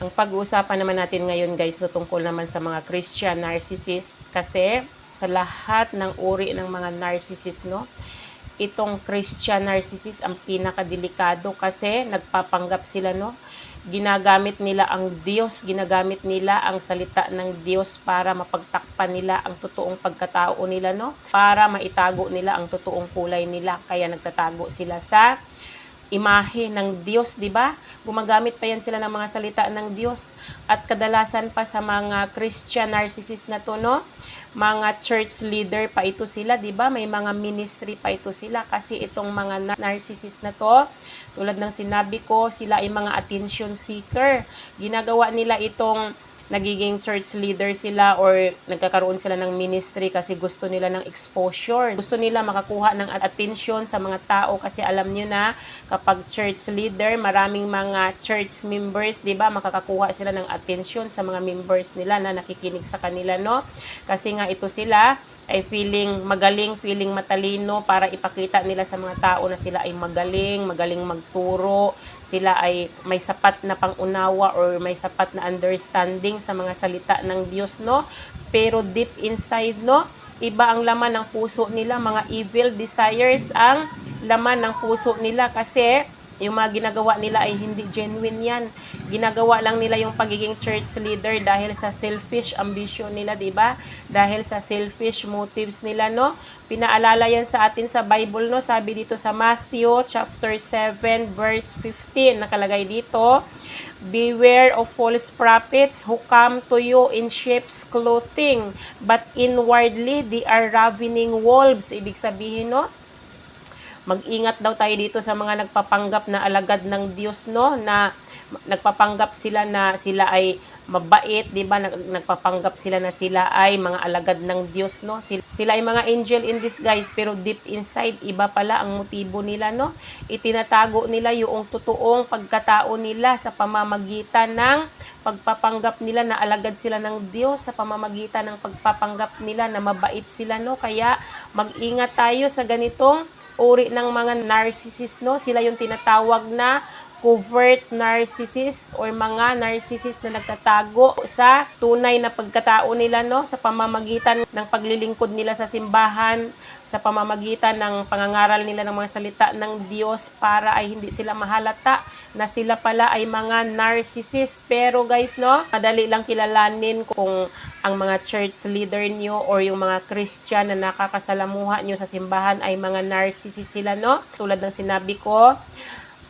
Ang pag-uusapan naman natin ngayon guys, no, tungkol naman sa mga Christian narcissist. Kasi sa lahat ng uri ng mga narcissist, no, itong Christian narcissist ang pinakadelikado kasi nagpapanggap sila, no. Ginagamit nila ang Diyos, ginagamit nila ang salita ng Diyos para mapagtakpan nila ang totoong pagkatao nila, no. Para maitago nila ang totoong kulay nila. Kaya nagtatago sila sa imahe ng Diyos, di ba? Gumagamit pa yan sila ng mga salita ng Diyos. At kadalasan pa sa mga Christian narcissist na to, no? Mga church leader pa ito sila, di ba? May mga ministry pa ito sila kasi itong mga narcissist na to, tulad ng sinabi ko, sila ay mga attention seeker. Ginagawa nila itong nagiging church leader sila or nagkakaroon sila ng ministry kasi gusto nila ng exposure. Gusto nila makakuha ng attention sa mga tao kasi alam nyo na kapag church leader, maraming mga church members, di ba, makakakuha sila ng attention sa mga members nila na nakikinig sa kanila, no? Kasi nga ito sila ay feeling magaling, feeling matalino para ipakita nila sa mga tao na sila ay magaling magturo, sila ay may sapat na pangunawa or may sapat na understanding sa mga salita ng Diyos, no? Pero deep inside, no, iba ang laman ng puso nila, mga evil desires ang laman ng puso nila kasi yung mga ginagawa nila ay hindi genuine yan. Ginagawa lang nila yung pagiging church leader dahil sa selfish ambition nila, di ba? Dahil sa selfish motives nila, no? Pinaalala yan sa atin sa Bible, no? Sabi dito sa Matthew chapter 7 verse 15, nakalagay dito, beware of false prophets who come to you in sheep's clothing, but inwardly they are ravening wolves. Ibig sabihin, no? Mag-ingat daw tayo dito sa mga nagpapanggap na alagad ng Diyos, no, na nagpapanggap sila na sila ay mabait, 'di ba? Nagpapanggap sila na sila ay mga alagad ng Diyos, no. Sila ay mga angel in disguise pero deep inside iba pala ang motibo nila, no. Itinatago nila yung totoong pagkatao nila sa pamamagitan ng pagpapanggap nila na alagad sila ng Diyos, sa pamamagitan ng pagpapanggap nila na mabait sila, no. Kaya mag-ingat tayo sa ganitong uri ng mga narcissist, no? Sila yung tinatawag na covert narcissist or mga narcissist na nagtatago sa tunay na pagkatao nila, no? Sa pamamagitan ng paglilingkod nila sa simbahan, sa pamamagitan ng pangangaral nila ng mga salita ng Diyos para ay hindi sila mahalata na sila pala ay mga narcissist. Pero guys, no, madali lang kilalanin kung ang mga church leader nyo or yung mga Christian na nakakasalamuha nyo sa simbahan ay mga narcissist sila, no? Tulad ng sinabi ko,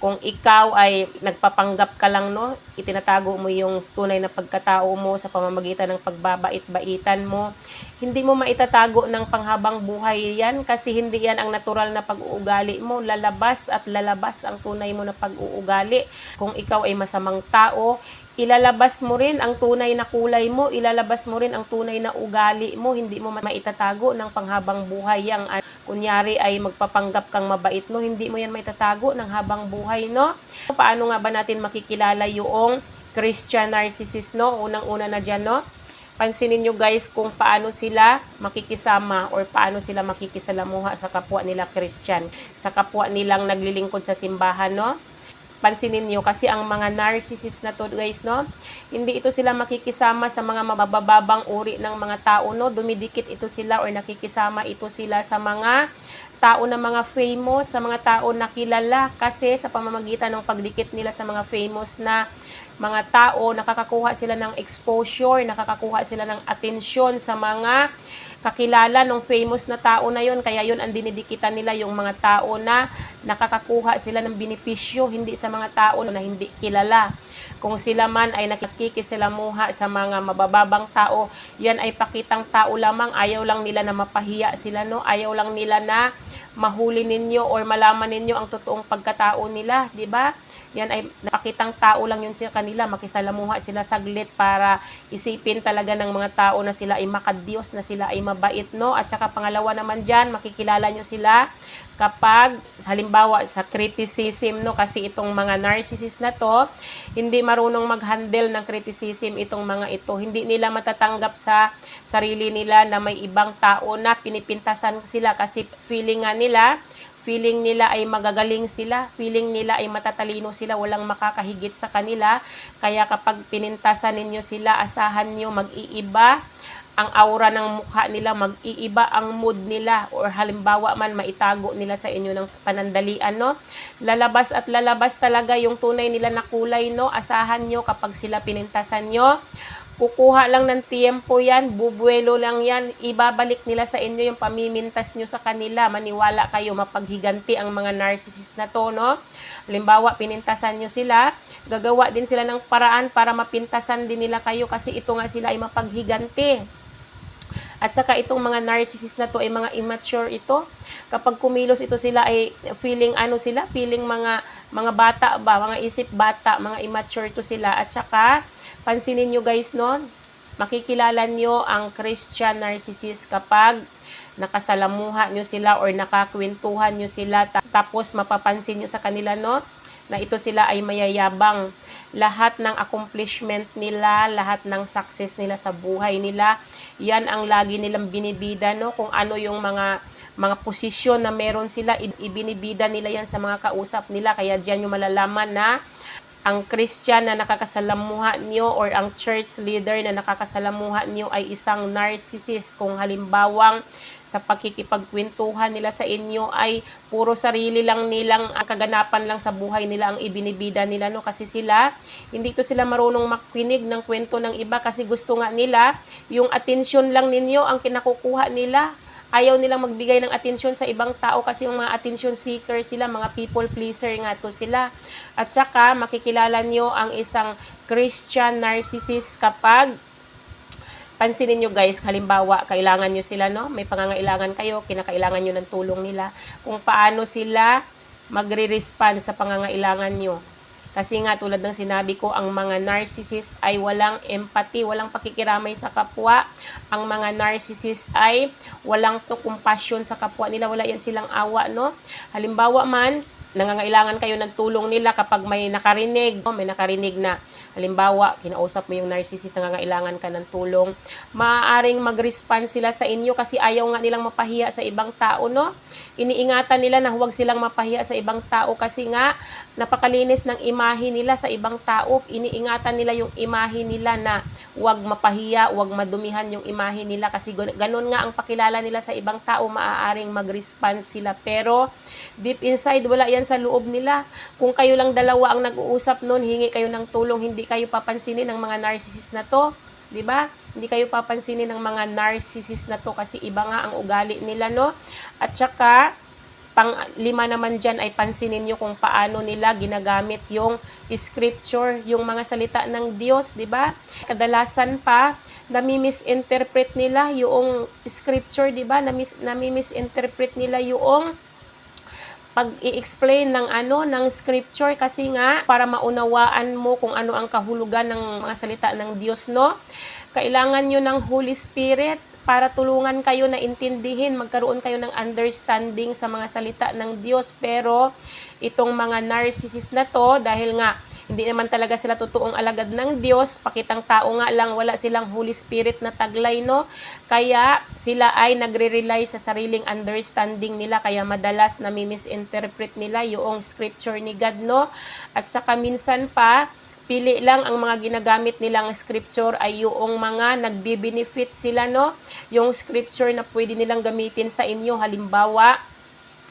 kung ikaw ay nagpapanggap ka lang, no, itinatago mo yung tunay na pagkatao mo sa pamamagitan ng pagbabait-baitan mo, hindi mo maitatago ng panghabang buhay yan kasi hindi yan ang natural na pag-uugali mo. Lalabas at lalabas ang tunay mo na pag-uugali. Kung ikaw ay masamang tao, ilalabas mo rin ang tunay na kulay mo, ilalabas mo rin ang tunay na ugali mo, hindi mo maitatago ng panghabang buhay yang kunyari ay magpapanggap kang mabait, no, hindi mo yan maitatago ng habang buhay, no. Paano nga ba natin makikilala yung Christian narcissist, no? Unang-una na dyan, no, pansinin nyo guys kung paano sila makikisama or paano sila makikisalamuha sa kapwa nila Christian, sa kapwa nilang naglilingkod sa simbahan, no. Pansinin nyo kasi ang mga narcissist na to guys, no, hindi ito sila makikisama sa mga mabababang uri ng mga tao, no. Dumidikit ito sila or nakikisama ito sila sa mga tao na mga famous, sa mga tao na kilala kasi sa pamamagitan ng pagdikit nila sa mga famous na mga tao, nakakakuha sila ng exposure, nakakakuha sila ng atensyon sa mga kakilala ng famous na tao na yon. Kaya yon ang dinidikitan nila, yung mga tao na nakakakuha sila ng benepisyo, hindi sa mga tao na hindi kilala. Kung sila man ay nakikisalamuha sa mga mabababang tao, yan ay pakitang tao lamang, ayaw lang nila na mapahiya sila, no? Ayaw lang nila na mahuli ninyo or malaman ninyo ang totoong pagkatao nila, di ba? Yan ay napakitang tao lang yun sa kanila, makisalamuha sila saglit para isipin talaga ng mga tao na sila ay makadiyos, na sila ay mabait, no? At saka pangalawa naman dyan, makikilala nyo sila kapag halimbawa sa criticism, no, kasi itong mga narcissist na to, hindi marunong mag-handle ng criticism itong mga ito. Hindi nila matatanggap sa sarili nila na may ibang tao na pinipintasan sila kasi feeling nga nila feeling nila ay magagaling sila, feeling nila ay matatalino sila, walang makakahigit sa kanila. Kaya kapag pinintasan ninyo sila, asahan nyo mag-iiba ang aura ng mukha nila, mag-iiba ang mood nila, or halimbawa man maitago nila sa inyo ng panandalian, no? Lalabas at lalabas talaga yung tunay nila na kulay, no? Asahan nyo kapag sila pinintasan nyo. Kukuha lang ng tiempo yan, bubuelo lang yan, ibabalik nila sa inyo yung pamimintas nyo sa kanila. Maniwala kayo, mapaghiganti ang mga narcissist na to, no? Halimbawa, pinintasan nyo sila, gagawa din sila ng paraan para mapintasan din nila kayo kasi ito nga sila ay mapaghiganti. At saka itong mga narcissist na to ay mga immature ito. Kapag kumilos ito sila ay feeling feeling mga bata ba, mga isip bata, mga immature to sila. At saka pansinin niyo guys, no, makikilala niyo ang Christian narcissist kapag nakasalamuha niyo sila or nakakwentuhan niyo sila, tapos mapapansin niyo sa kanila, no, na ito sila ay mayayabang. Lahat ng accomplishment nila, lahat ng success nila sa buhay nila, yan ang lagi nilang binibida, no? Kung ano yung mga posisyon na meron sila, ibinibida nila yan sa mga kausap nila. Kaya diyan yung malalaman na ang Christian na nakakasalamuha niyo or ang church leader na nakakasalamuha niyo ay isang narcissist. Kung halimbawang sa pakikipagkwentuhan nila sa inyo ay puro sarili lang nilang kaganapan lang sa buhay nila ang ibinibida nila, no? Kasi sila, hindi to sila marunong makinig ng kwento ng iba kasi gusto nga nila yung atensyon lang ninyo ang kinakukuha nila. Ayaw nilang magbigay ng atensyon sa ibang tao kasi yung mga attention seeker sila, mga people pleaser nga to sila. At saka makikilala nyo ang isang Christian narcissist kapag pansinin nyo guys, halimbawa kailangan nyo sila, no? May pangangailangan kayo, kinakailangan nyo ng tulong nila, kung paano sila magre-respond sa pangangailangan nyo. Kasi nga tulad ng sinabi ko, ang mga narcissist ay walang empathy, walang pakikiramay sa kapwa. Ang mga narcissist ay walang compassion sa kapwa nila, wala yan silang awa, no? Halimbawa man, nangangailangan kayo ng tulong nila kapag may nakarinig na halimbawa, kinausap mo yung narcissist, nangangailangan ka ng tulong, maaaring mag-respond sila sa inyo kasi ayaw nga nilang mapahiya sa ibang tao, no? Iniingatan nila na huwag silang mapahiya sa ibang tao kasi nga napakalinis ng imahe nila sa ibang tao. Iniingatan nila yung imahe nila na huwag mapahiya, huwag madumihan yung imahe nila kasi ganun nga ang pakilala nila sa ibang tao, maaaring mag-respond sila. Pero deep inside, wala yan sa loob nila. Kung kayo lang dalawa ang nag-uusap nun, hingi kayo ng tulong, hindi kayo papansinin ng mga narcissist na to. 'Di ba? Hindi kayo papansinin ng mga narcissist na to kasi iba nga ang ugali nila, no? At saka pang-lima naman diyan ay pansinin niyo kung paano nila ginagamit yung scripture, yung mga salita ng Diyos, 'di ba? Kadalasan pa nami-misinterpret nila yung scripture, 'di ba? Nami-misinterpret nila yung pag-i-explain ng scripture kasi nga para maunawaan mo kung ano ang kahulugan ng mga salita ng Diyos, no? Kailangan nyo ng Holy Spirit para tulungan kayo na intindihin, magkaroon kayo ng understanding sa mga salita ng Diyos. Pero itong mga narcissist na to, dahil nga hindi naman talaga sila totoong alagad ng Diyos, pakitang tao nga lang, wala silang Holy Spirit na taglay, no? Kaya sila ay nagre-rely sa sariling understanding nila, kaya madalas nami-misinterpret nila yung scripture ni God, no? At saka minsan pa, pili lang ang mga ginagamit nilang scripture ay yung mga nagbe-benefit sila, no? Yung scripture na pwede nilang gamitin sa inyo, halimbawa,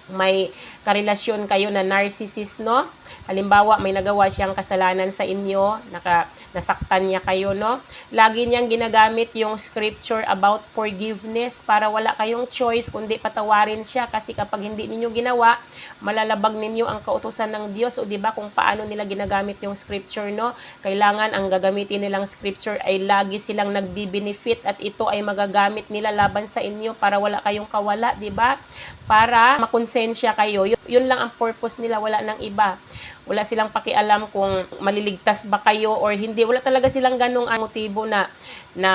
may karelasyon kayo na narcissist, no? Halimbawa, may nagawa siyang kasalanan sa inyo, nasaktan niya kayo, no? Lagi niyang ginagamit yung scripture about forgiveness para wala kayong choice kundi patawarin siya kasi kapag hindi ninyo ginawa, malalabag ninyo ang kautusan ng Diyos. O diba kung paano nila ginagamit yung scripture, no? Kailangan ang gagamitin nilang scripture ay lagi silang nagbi-benefit at ito ay magagamit nila laban sa inyo para wala kayong kawala, diba? Para makonsensya kayo. Yun lang ang purpose nila, wala nang iba. Wala silang pakialam kung maliligtas ba kayo or hindi. Wala talaga silang ganong motibo na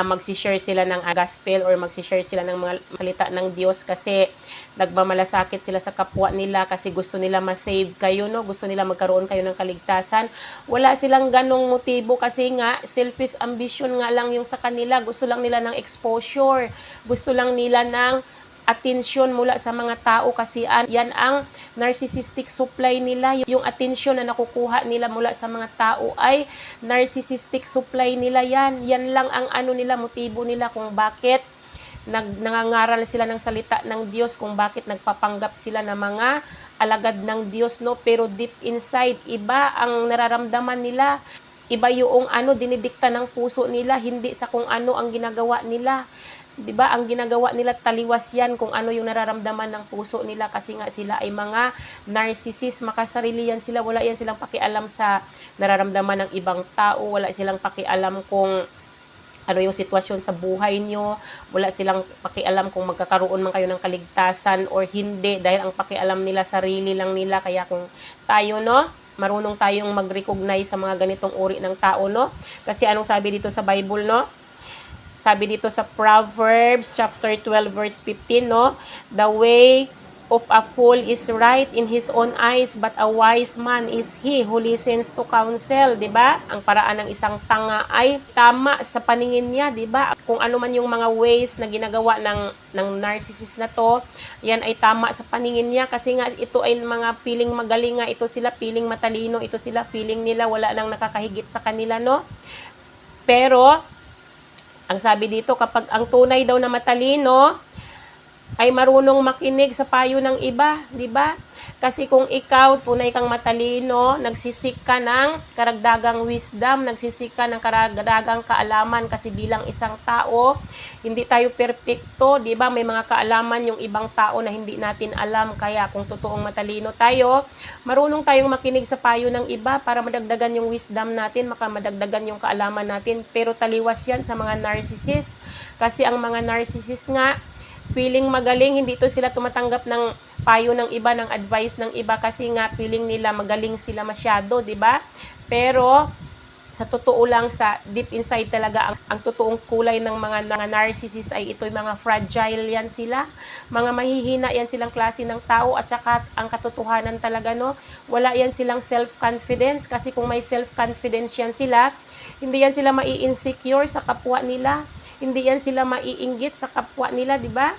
magsishare sila ng gospel or magsishare sila ng mga salita ng Diyos kasi nagmamalasakit sila sa kapwa nila kasi gusto nila ma-save kayo, no? Gusto nila magkaroon kayo ng kaligtasan. Wala silang ganong motibo kasi nga selfish ambition nga lang yung sa kanila. Gusto lang nila ng exposure. Gusto lang nila ng atensyon mula sa mga tao kasi yan ang narcissistic supply nila. Yung atensyon na nakukuha nila mula sa mga tao ay narcissistic supply nila yan. Yan lang ang nila, motibo nila kung bakit nangangaral sila ng salita ng Diyos, kung bakit nagpapanggap sila ng mga alagad ng Diyos, no? Pero deep inside, iba ang nararamdaman nila. Iba yung dinidikta ng puso nila, hindi sa kung ano ang ginagawa nila. 'Di ba? Ang ginagawa nila taliwas yan kung ano yung nararamdaman ng puso nila kasi nga sila ay mga narcissist, makasarili yan sila, wala yan silang pakialam sa nararamdaman ng ibang tao, wala silang pakialam kung ano yung sitwasyon sa buhay nyo, wala silang pakialam kung magkakaroon man kayo ng kaligtasan or hindi, dahil ang pakialam nila sarili lang nila. Kaya kung tayo, no, marunong tayong mag-recognize sa mga ganitong uri ng tao, no, kasi anong sabi dito sa Bible, no? Sabi dito sa Proverbs chapter 12 verse 15, no? The way of a fool is right in his own eyes, but a wise man is he who listens to counsel, 'di ba? Ang paraan ng isang tanga ay tama sa paningin niya, 'di ba? Kung ano man yung mga ways na ginagawa ng narcissist na to, yan ay tama sa paningin niya kasi nga ito ay mga feeling magaling nga, ito sila feeling matalino, ito sila feeling nila wala nang nakakahigit sa kanila, no? Pero ang sabi dito, kapag ang tunay daw na matalino ay marunong makinig sa payo ng iba, di ba? Kasi kung ikaw, tunay kang matalino, nagsisik ka ng karagdagang wisdom, nagsisik ka ng karagdagang kaalaman kasi bilang isang tao, hindi tayo perpekto, di ba? May mga kaalaman yung ibang tao na hindi natin alam. Kaya kung totoong matalino tayo, marunong tayong makinig sa payo ng iba para madagdagan yung wisdom natin, madagdagan yung kaalaman natin. Pero taliwas yan sa mga narcissist. Kasi ang mga narcissist nga, feeling magaling, hindi to sila tumatanggap ng payo ng iba, ng advice ng iba kasi nga feeling nila magaling sila masyado, 'di ba? Pero sa totoo lang, sa deep inside talaga ang totoong kulay ng mga narcissist ay ito'y mga fragile yan sila, mga mahihina yan silang klase ng tao. At saka ang katotohanan talaga, no, wala yan silang self-confidence kasi kung may self-confidence yan sila, hindi yan sila mai-insecure sa kapwa nila. Hindi yan sila maiinggit sa kapwa nila, di ba?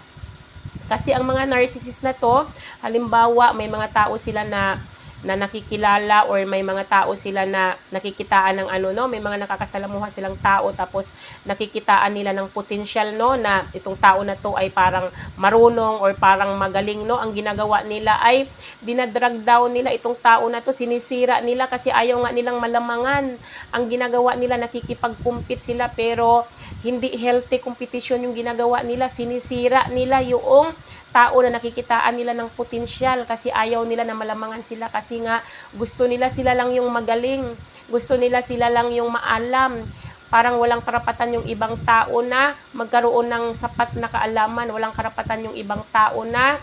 Kasi ang mga narcissist na to, halimbawa, may mga tao sila na nakikilala or may mga tao sila na nakikitaan ng may mga nakakasalamuha silang tao tapos nakikitaan nila ng potential, no, na itong tao na to ay parang marunong or parang magaling, no. Ang ginagawa nila ay dinadrag down nila itong tao na to, sinisira nila kasi ayaw nga nilang malamangan. Ang ginagawa nila, nakikipag-compete sila pero hindi healthy competition yung ginagawa nila, sinisira nila yung tao na nakikitaan nila ng potensyal kasi ayaw nila na malamangan sila kasi nga gusto nila sila lang yung magaling, gusto nila sila lang yung maalam. Parang walang karapatan yung ibang tao na magkaroon ng sapat na kaalaman, walang karapatan yung ibang tao na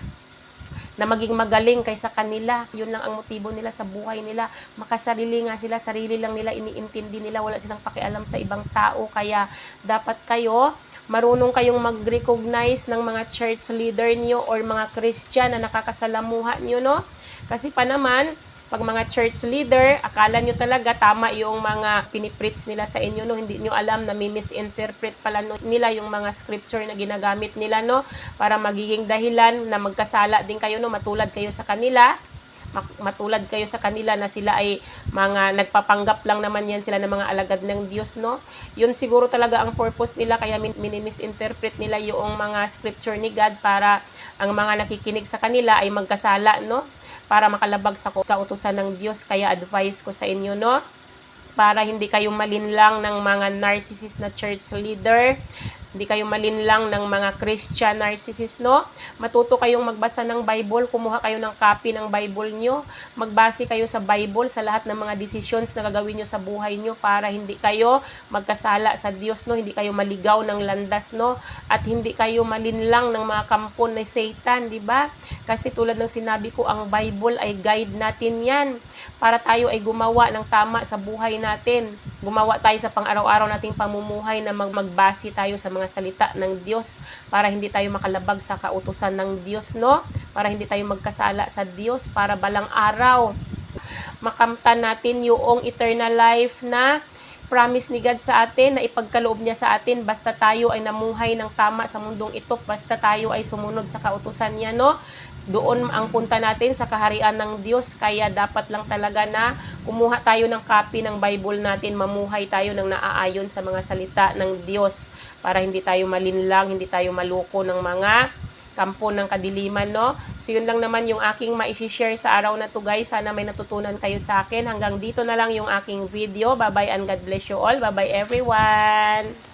maging magaling kaysa kanila. Yun lang ang motibo nila sa buhay nila. Makasarili nga sila, sarili lang nila iniintindi nila, wala silang pakialam sa ibang tao. Kaya dapat kayo marunong kayong mag-recognize ng mga church leader nyo or mga Christian na nakakasalamuha nyo, no? Kasi pa naman, pag mga church leader, akala nyo talaga tama yung mga pinipreach nila sa inyo, no? Hindi nyo alam na misinterpret pala nila yung mga scripture na ginagamit nila, no? Para magiging dahilan na magkasala din kayo, no? Matulad kayo sa kanila na sila ay mga nagpapanggap lang naman yan sila ng mga alagad ng Diyos, no? Yun siguro talaga ang purpose nila, kaya minimisinterpret nila yung mga scripture ni God para ang mga nakikinig sa kanila ay magkasala, no? Para makalabag sa kautusan ng Diyos. Kaya advice ko sa inyo, no? Para hindi kayo malinlang ng mga narcissist na church leader, hindi kayo malinlang ng mga Christian narcissist, no? Matuto kayong magbasa ng Bible, kumuha kayo ng copy ng Bible nyo, magbase kayo sa Bible sa lahat ng mga decisions na gagawin nyo sa buhay nyo para hindi kayo magkasala sa Diyos, no? Hindi kayo maligaw ng landas, no? At hindi kayo malinlang ng mga kampon ni Satan, di ba? Kasi tulad ng sinabi ko, ang Bible ay guide natin yan para tayo ay gumawa ng tama sa buhay natin. Gumawa tayo sa pang-araw-araw nating pamumuhay na magbase tayo sa mga salita ng Diyos para hindi tayo makalabag sa kautusan ng Diyos, no? Para hindi tayo magkasala sa Diyos, para balang araw makamtan natin yung eternal life na promise ni God sa atin, na ipagkaloob niya sa atin, basta tayo ay namuhay ng tama sa mundong ito, basta tayo ay sumunod sa kautusan niya, no? Doon ang punta natin sa kaharian ng Diyos, kaya dapat lang talaga na kumuha tayo ng copy ng Bible natin, mamuhay tayo ng naaayon sa mga salita ng Diyos, para hindi tayo malinlang, hindi tayo maluko ng mga kampo ng kadiliman, no? So, yun lang naman yung aking maisi-share sa araw na to, guys. Sana may natutunan kayo sa akin. Hanggang dito na lang yung aking video. Bye-bye and God bless you all. Bye-bye, everyone!